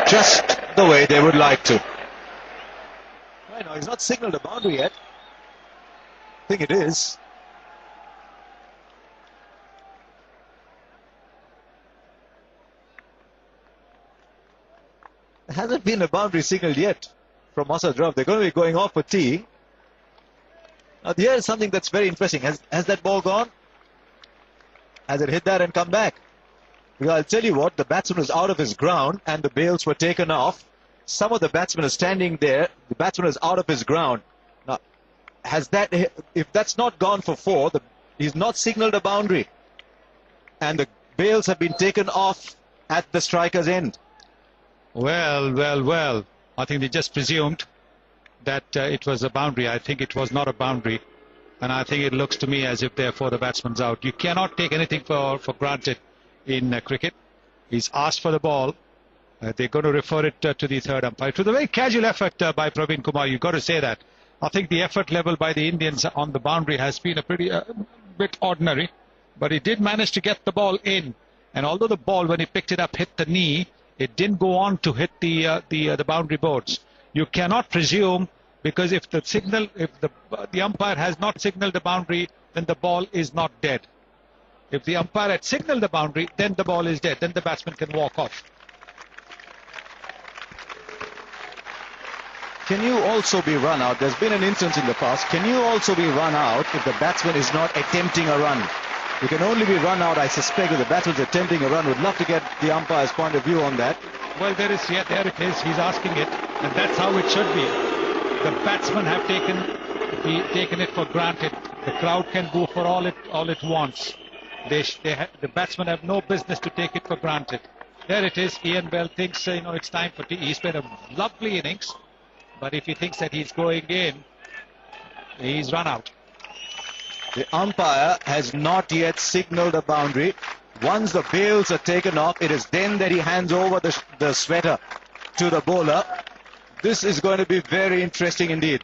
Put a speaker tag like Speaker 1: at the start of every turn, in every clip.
Speaker 1: just the way they would like to. Right now, he's not signalled a boundary yet. I think it is. There hasn't been a boundary signalled yet from Mosaad Rauf. They're going to be going off for tee. Now, here is something that's very interesting. Has that ball gone? Has it hit that and come back? Because I'll tell you what, the batsman was out of his ground and the bails were taken off. Some of the batsmen are standing there. The batsman is out of his ground. Now, if that's not gone for 4, he's not signalled a boundary. And the bails have been taken off at the striker's end.
Speaker 2: Well. I think they just presumed that it was a boundary. I think it was not a boundary. And I think it looks to me as if therefore the batsman's out. You cannot take anything for granted in cricket. He's asked for the ball. They're going to refer it to the third umpire. It was a very casual effort by Praveen Kumar. You've got to say that. I think the effort level by the Indians on the boundary has been a pretty bit ordinary. But he did manage to get the ball in. And although the ball, when he picked it up, hit the knee, it didn't go on to hit the boundary boards. You cannot presume, because if the umpire has not signalled the boundary, then the ball is not dead. If the umpire had signalled the boundary, then the ball is dead. Then the batsman can walk off.
Speaker 1: Can you also be run out? There's been an instance in the past. Can you also be run out if the batsman is not attempting a run? You can only be run out, I suspect, if the batsman's attempting a run. Would love to get the umpire's point of view on that.
Speaker 2: Well, there it is. He's asking it, and that's how it should be. The batsmen have taken it for granted. The crowd can go for all it wants. The batsmen have no business to take it for granted. There it is. Ian Bell thinks it's time for tea. He's played a lovely innings, but if he thinks that he's going in, he's run out.
Speaker 1: The umpire has not yet signalled a boundary. Once the bails are taken off, it is then that he hands over the sweater to the bowler. This is going to be very interesting indeed.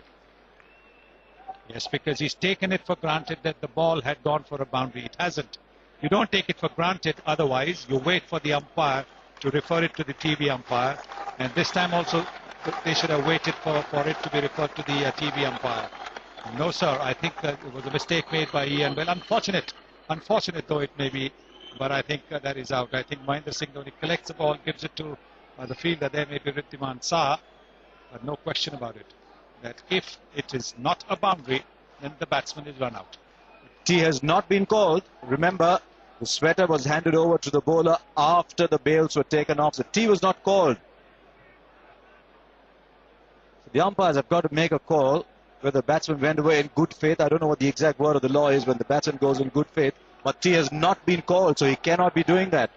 Speaker 2: Yes, because he's taken it for granted that the ball had gone for a boundary. It hasn't. You don't take it for granted, otherwise you wait for the umpire to refer it to the TV umpire. And this time also they should have waited for it to be referred to the TV umpire. No, sir, I think that it was a mistake made by Ian. Well, unfortunate though it may be, but I think that is out. I think Mahendra Singh Dhoni collects the ball, gives it to the fielder. There may be Wriddhiman Saha, but no question about it, that if it is not a boundary, then the batsman is run out.
Speaker 1: Tee has not been called. Remember, the sweater was handed over to the bowler after the bails were taken off. The tee was not called. So the umpires have got to make a call. Whether the batsman went away in good faith, I don't know what the exact word of the law is when the batsman goes in good faith, but tee has not been called, so he cannot be doing that.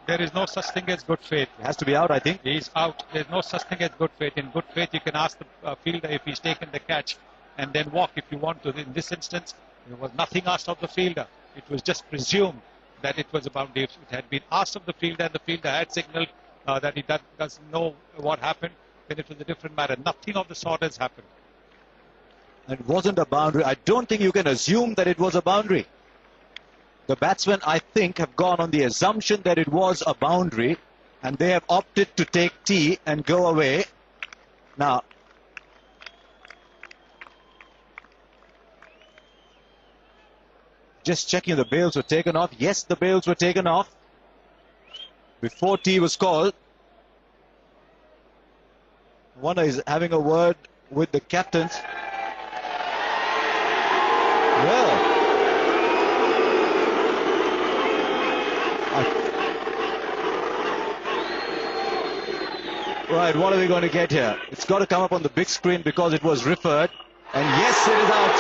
Speaker 2: There is no such thing as good faith.
Speaker 1: He has to be out, I think.
Speaker 2: He's out. There's no such thing as good faith. In good faith, you can ask the fielder if he's taken the catch and then walk if you want to. In this instance, there was nothing asked of the fielder. It was just presumed that it was a boundary. If it had been asked of the fielder and the fielder had signalled that he doesn't know what happened, then it was a different matter. Nothing of the sort has happened.
Speaker 1: It wasn't a boundary. I don't think you can assume that it was a boundary. The batsmen, I think, have gone on the assumption that it was a boundary, and they have opted to take tee and go away. Now, just checking the bails were taken off. Yes, the bails were taken off before tee was called. Warner is having a word with the captains. Well, right, what are we going to get here? It's got to come up on the big screen because it was referred. And yes, it is out.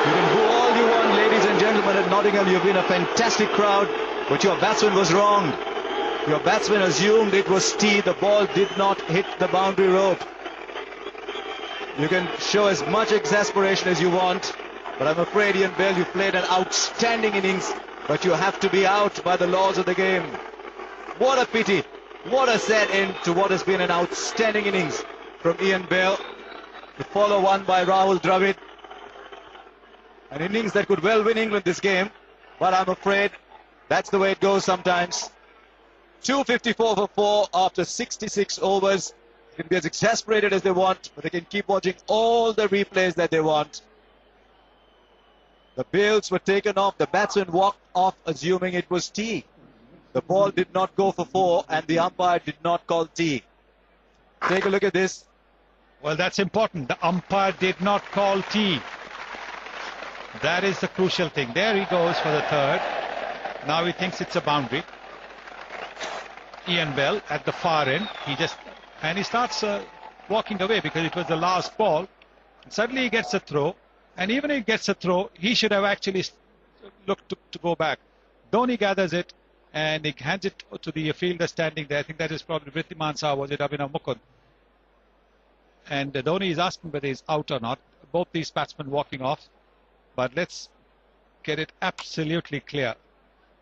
Speaker 1: You can boo all you want, ladies and gentlemen, at Nottingham. You've been a fantastic crowd, but your batsman was wrong. Your batsman assumed it was tee. The ball did not hit the boundary rope. You can show as much exasperation as you want, but I'm afraid, Ian Bell, you played an outstanding innings, but you have to be out by the laws of the game. What a pity. What a sad end to what has been an outstanding innings from Ian Bell. The follow one by Rahul Dravid. An innings that could well win England this game, but I'm afraid that's the way it goes sometimes. 254 for 4 after 66 overs. They can be as exasperated as they want, but they can keep watching all the replays that they want. The bails were taken off. The batsman walked off assuming it was T. The ball did not go for 4 and the umpire did not call T. Take a look at this.
Speaker 2: Well, that's important. The umpire did not call T. That is the crucial thing. There he goes for the third. Now he thinks it's a boundary. Ian Bell at the far end. He starts walking away because it was the last ball. And suddenly he gets a throw. And even if he gets a throw, he should have actually looked to go back. Dhoni gathers it and he hands it to the fielder standing there. I think that is probably Wriddhiman Saha, was it Abhinav Mukund? And Dhoni is asking whether he's out or not. Both these batsmen walking off. But let's get it absolutely clear.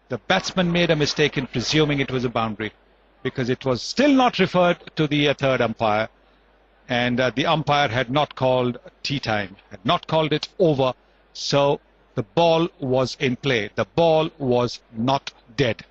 Speaker 2: The batsman made a mistake in presuming it was a boundary because it was still not referred to the third umpire. And the umpire had not called tea time, had not called it over. So the ball was in play. The ball was not dead.